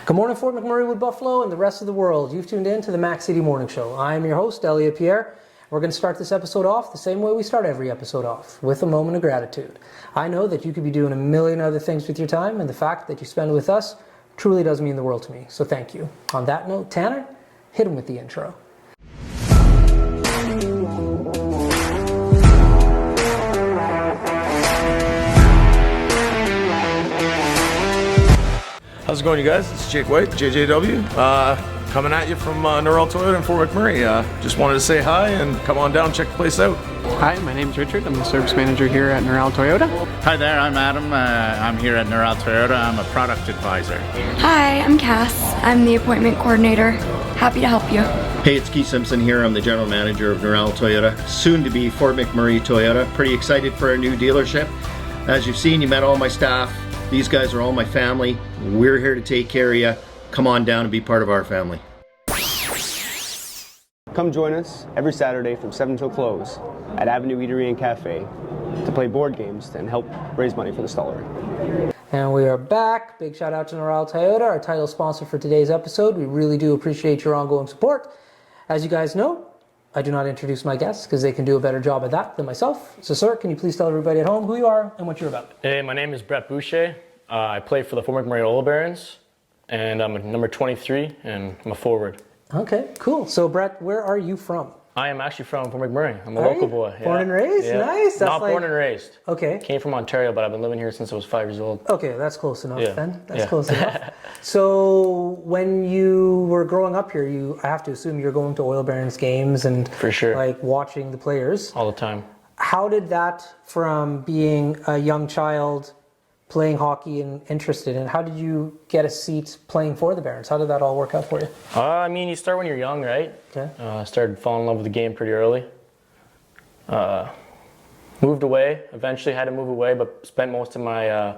Good morning, Fort McMurray with Buffalo and the rest of the world. You've tuned in to the Mac City Morning Show. I am your host, Elliot Pierre. We're going to start this episode off the same way we start every episode off, with a moment of gratitude. I know that you could be doing a million other things with your time, and the fact that you spend it with us truly does mean the world to me. So thank you. On that note, Tanner, hit him with the intro. How's it going, you guys? It's Jake White, JJW, coming at you from Norrell Toyota in Fort McMurray. Just wanted to say hi and come on down, check the place out. Hi, my name's Richard. I'm the service manager here at Norrell Toyota. Hi there, I'm Adam. I'm here at Norrell Toyota. I'm a product advisor. Hi, I'm Cass. I'm the appointment coordinator. Happy to help you. Hey, it's Keith Simpson here. I'm the general manager of Norrell Toyota, soon to be Fort McMurray Toyota. Pretty excited for our new dealership. As you've seen, you met all my staff. These guys are all my family. We're here to take care of you. Come on down and be part of our family. Come join us every Saturday from 7 till close at Avenue Eatery and Cafe to play board games and help raise money for the Stollery. And we are back. Big shout out to Norrell Toyota, our title sponsor for today's episode. We really do appreciate your ongoing support. As you guys know, I do not introduce my guests because they can do a better job at that than myself. So sir, can you please tell everybody at home who you are and what you're about? Hey, my name is Brett Bouchier. I play for the Fort McMurray Oil Barons, and I'm number 23, and I'm a forward. Okay, cool. So Brett, where are you from? I am actually from Fort McMurray. I'm a local boy. Born and raised? Yeah. Nice. Not born and raised. Okay. Came from Ontario, but I've been living here since I was 5 years old. Okay, that's close enough then. That's Yeah. close enough. So when you were growing up here, I have to assume you're going to Oil Barons games and For sure. like watching the players. All the time. How did that, from being a young child playing hockey and interested in, how did you get a seat playing for the Barons? How did that all work out for you? I mean, you start when you're young, right? Okay. Started falling in love with the game pretty early. Moved away. Eventually had to move away, but spent most of my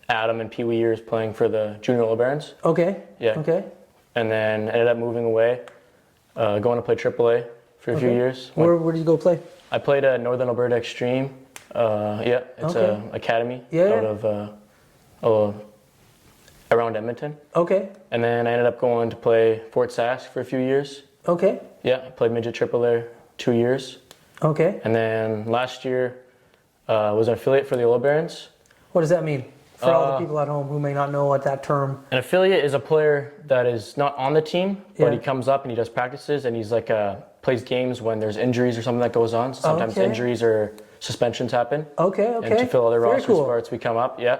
Adam and Pee Wee years playing for the Junior Oil Barons. Okay. Yeah. Okay. And then ended up moving away, going to play AAA for a few years. Where did you go play? I played at Northern Alberta Extreme. It's an academy out of around Edmonton. Okay. And then I ended up going to play Fort Sask for a few years. Okay. Yeah, I played midget triple there 2 years. Okay. And then last year was an affiliate for the Oil Barons. What does that mean? For all the people at home who may not know what that term... An affiliate is a player that is not on the team, but Yeah. he comes up and he does practices, and he's like plays games when there's injuries or something that goes on. So sometimes Okay. injuries or suspensions happen. Okay, okay. And to fill other Very roster cool. spots, we come up, yeah.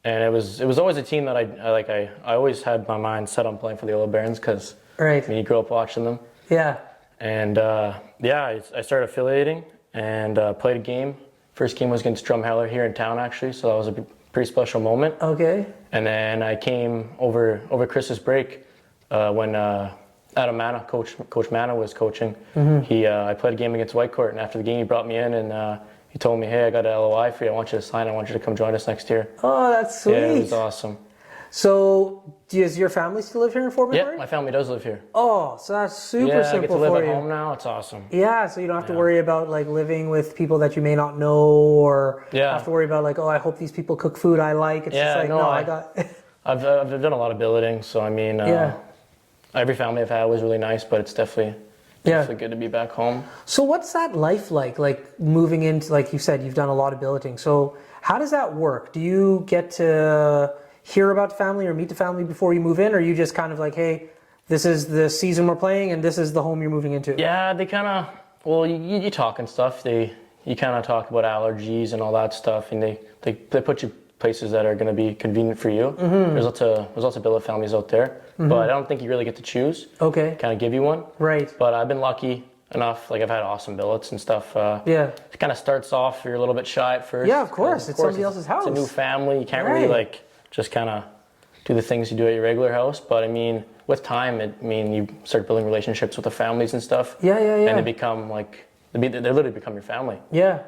And it was always a team that I always had my mind set on playing for the Oil Barons because Right. I mean, you grew up watching them. Yeah. And I started affiliating and played a game. First game was against Drumheller here in town, actually, so that was a pretty special moment. Okay. And then I came over Christmas break when Adam Mana, Coach Mana was coaching. Mm-hmm. I played a game against Whitecourt, and after the game he brought me in and he told me, hey, I got an LOI for you. I want you to sign. I want you to come join us next year. Oh, that's sweet. Yeah, it was awesome. So, does your family still live here in Fort McMurray? Yeah, my family does live here. Oh, so that's super Yeah, simple I get to live for at you. home now. It's awesome. Yeah, so you don't have to worry about like living with people that you may not know, or have to worry about like, oh, I hope these people cook food I like. It's just like, I got. I've done a lot of billeting, so I mean, every family I've had was really nice, but it's definitely good to be back home. So what's that life like? Like moving into, like you said, you've done a lot of billeting. So how does that work? Do you get to hear about the family or meet the family before you move in, or are you just kind of like, hey, this is the season we're playing and this is the home you're moving into? Yeah, they kind of, well, you talk and stuff. You kind of talk about allergies and all that stuff, and they put you places that are going to be convenient for you. Mm-hmm. There's lots of billet families out there, but I don't think you really get to choose. Okay. Kind of give you one. Right. But I've been lucky enough, like I've had awesome billets and stuff. It kind of starts off, you're a little bit shy at first. Yeah, of course. It's somebody else's house. It's a new family. You can't really like just kind of do the things you do at your regular house. But I mean, with time, you start building relationships with the families and stuff. Yeah. And they become they literally become your family. Yeah.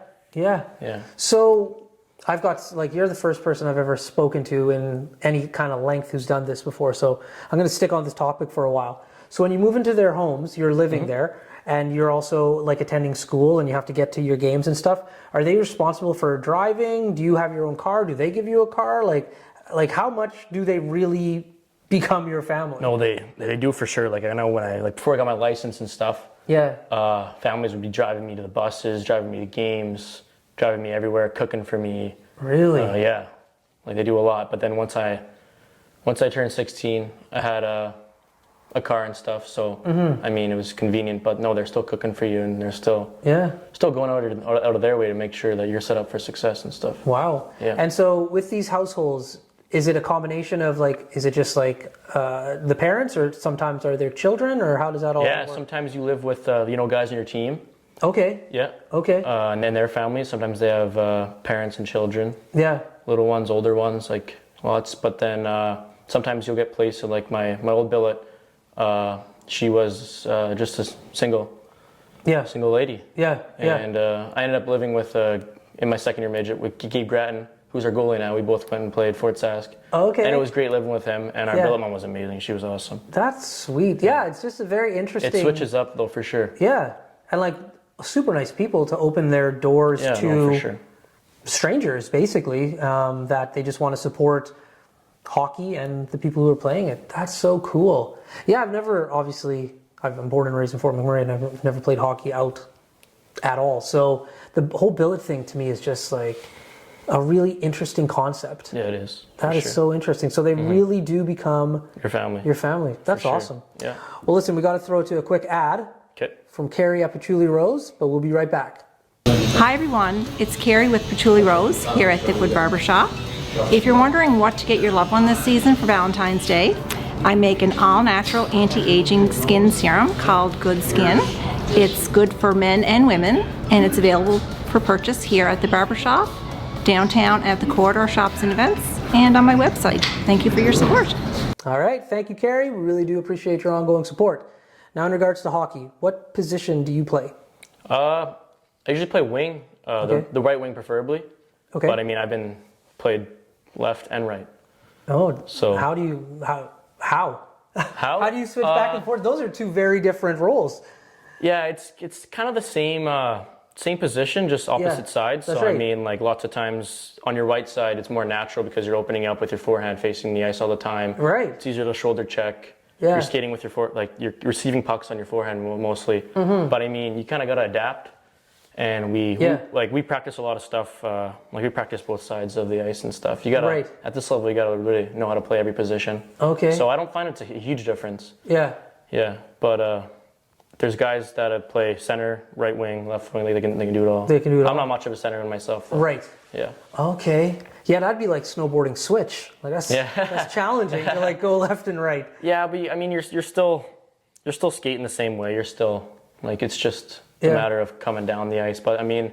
So I've got, like, you're the first person I've ever spoken to in any kind of length who's done this before. So I'm going to stick on this topic for a while. So when you move into their homes, you're living there, and you're also like attending school and you have to get to your games and stuff. Are they responsible for driving? Do you have your own car? Do they give you a car? Like how much do they really become your family. No, they do for sure. Like I know when before I got my license and stuff, Yeah. families would be driving me to the buses, driving me to games, driving me everywhere, cooking for me. Really? Yeah, like they do a lot. But then once I turned 16, I had a car and stuff. So I mean, it was convenient. But no, they're still cooking for you, and they're still going out of their way to make sure that you're set up for success and stuff. Wow. Yeah. And so with these households, is it a combination of is it just the parents, or sometimes are there children, or how does that all Yeah, work? sometimes you live with guys on your team. Okay. Yeah. Okay. And then their families. Sometimes they have parents and children. Yeah. Little ones, older ones, like lots. But then sometimes you'll get placed in my old billet. She was just a single lady. Yeah. Yeah. And I ended up living with in my second year midget with Gabe Grattan, who's our goalie now. We both went and played Fort Sask. Okay. And it was great living with him. And our billet mom was amazing. She was awesome. That's sweet. Yeah, it's just a very interesting. It switches up though for sure. Yeah, and super nice people to open their doors to no, for sure. strangers, basically, that they just want to support hockey and the people who are playing it. That's so cool. Yeah, I'm born and raised in Fort McMurray, and I've never played hockey out at all. So the whole billet thing to me is just a really interesting concept. Yeah, it is. That is so interesting. So they really do become your family. Your family. That's sure. awesome. Yeah. Well, listen, we got to throw to a quick ad. Okay. From Carrie at Patchouli Rose, but we'll be right back. Hi everyone, it's Carrie with Patchouli Rose here at Thickwood Barbershop. If you're wondering what to get your loved one this season for Valentine's Day, I make an all-natural anti-aging skin serum called Good Skin. It's good for men and women, and it's available for purchase here at the barbershop, downtown at the Corridor Shops and Events, and on my website. Thank you for your support. All right, thank you, Carrie. We really do appreciate your ongoing support. Now, in regards to hockey, what position do you play? I usually play wing, the right wing preferably. Okay. But I mean, I've been played left and right. Oh, so how do you how how do you switch back and forth? Those are two very different roles. Yeah, it's kind of the same position, just opposite sides. So right. I mean, lots of times on your right side, it's more natural because you're opening up with your forehand facing the ice all the time. Right. It's easier to shoulder check. Yeah. You're skating with your you're receiving pucks on your forehand mostly. But I mean, you kind of got to adapt. And we practice a lot of stuff. We practice both sides of the ice and stuff. You gotta at this level, you gotta really know how to play every position. Okay. So I don't find it's a huge difference. Yeah. Yeah, but there's guys that play center, right wing, left wing. They can do it all. They can do it all. I'm not much of a center in myself, though. Right. Yeah. Okay. Yeah, that'd be like snowboarding switch. That's challenging to go left and right. Yeah, but I mean, you're still skating the same way. You're still it's just a matter of coming down the ice. But I mean,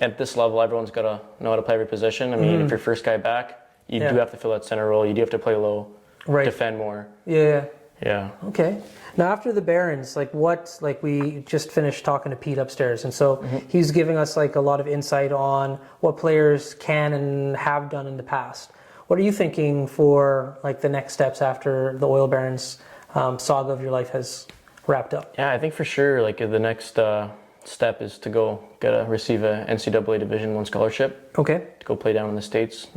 at this level, everyone's got to know how to play every position. I mean, if you're first guy back, you do have to fill that center role. You do have to play low, defend more. Yeah. Yeah. Okay. Now, after the Barons, we just finished talking to Pete upstairs, and so he's giving us a lot of insight on what players can and have done in the past. What are you thinking for the next steps after the Oil Barons saga of your life has wrapped up? Yeah, I think for sure, the next step is to go receive a NCAA Division I scholarship. Okay. To go play down in the States.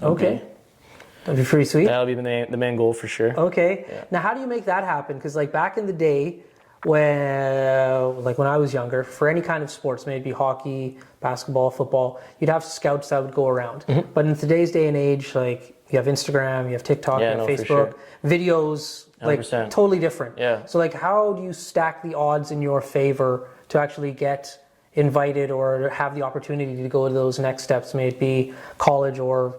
That'd be pretty sweet. That'll be the main goal for sure. Okay. Yeah. Now, how do you make that happen? Because back in the day, when I was younger, for any kind of sports, maybe hockey, basketball, football, you'd have scouts that would go around. But in today's day and age, you have Instagram, you have TikTok, you have Facebook, videos, 100%. Totally different. Yeah. So how do you stack the odds in your favor to actually get invited or have the opportunity to go to those next steps, may it be college or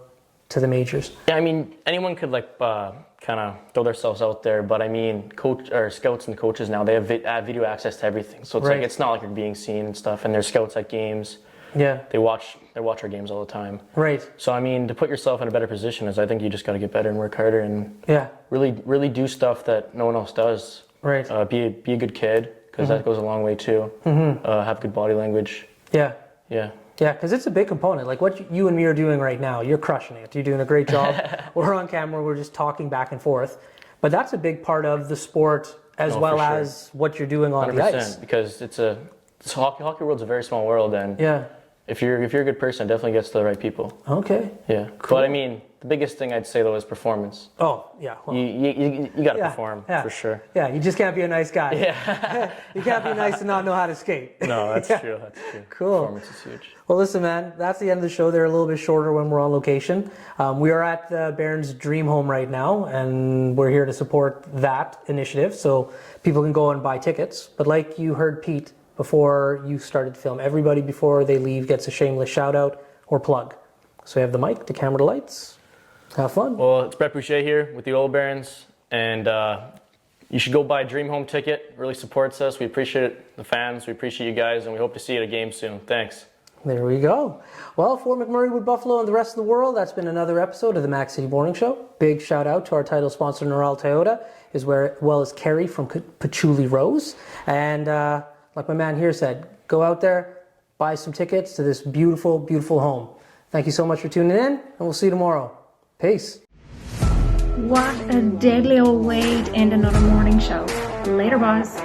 to the majors? Yeah, I mean, anyone could kind of throw themselves out there, but I mean, scouts and coaches now, they have video access to everything. So it's it's not like you're being seen and stuff. And there's scouts at games. Yeah. They watch our games all the time. Right. So I mean, to put yourself in a better position I think you just got to get better and work harder and really do stuff that no one else does. Right. Be a good kid, because that goes a long way too. Have good body language. Yeah. Yeah. Yeah, because it's a big component. What you and me are doing right now, you're crushing it. You're doing a great job. We're on camera. We're just talking back and forth. But that's a big part of the sport as well as what you're doing on the ice. Because hockey world's a very small world, and if you're a good person, it definitely gets to the right people. Okay. Yeah. Cool. But I mean, the biggest thing I'd say though is performance. Oh, yeah. Well, You got to perform for sure. Yeah, you just can't be a nice guy. Yeah. You can't be nice and not know how to skate. No, that's true. That's true. Cool. Performance is huge. Well, listen, man, that's the end of the show. They're a little bit shorter when we're on location. We are at the Baron's Dream Home right now, and we're here to support that initiative so people can go and buy tickets. But like you heard Pete before you started to film, everybody before they leave gets a shameless shout out or plug. So you have the mic, the camera, the lights. Have fun. Well, it's Brett Bouchier here with the Oil Barons, and you should go buy a Dream Home ticket. It really supports us. We appreciate it, the fans. We appreciate you guys, and we hope to see you at a game soon. Thanks. There we go. Well, for McMurray, Wood Buffalo, and the rest of the world, that's been another episode of the Mac City Morning Show. Big shout out to our title sponsor, Noral Toyota, as well as Kerry from Patchouli Rose. And like my man here said, go out there, buy some tickets to this beautiful, beautiful home. Thank you so much for tuning in, and we'll see you tomorrow. Peace. What a deadly old way to end another morning show. Later, boys.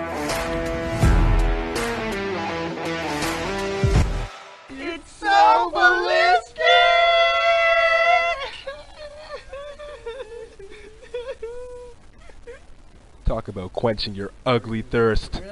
It's so ballistic! Talk about quenching your ugly thirst.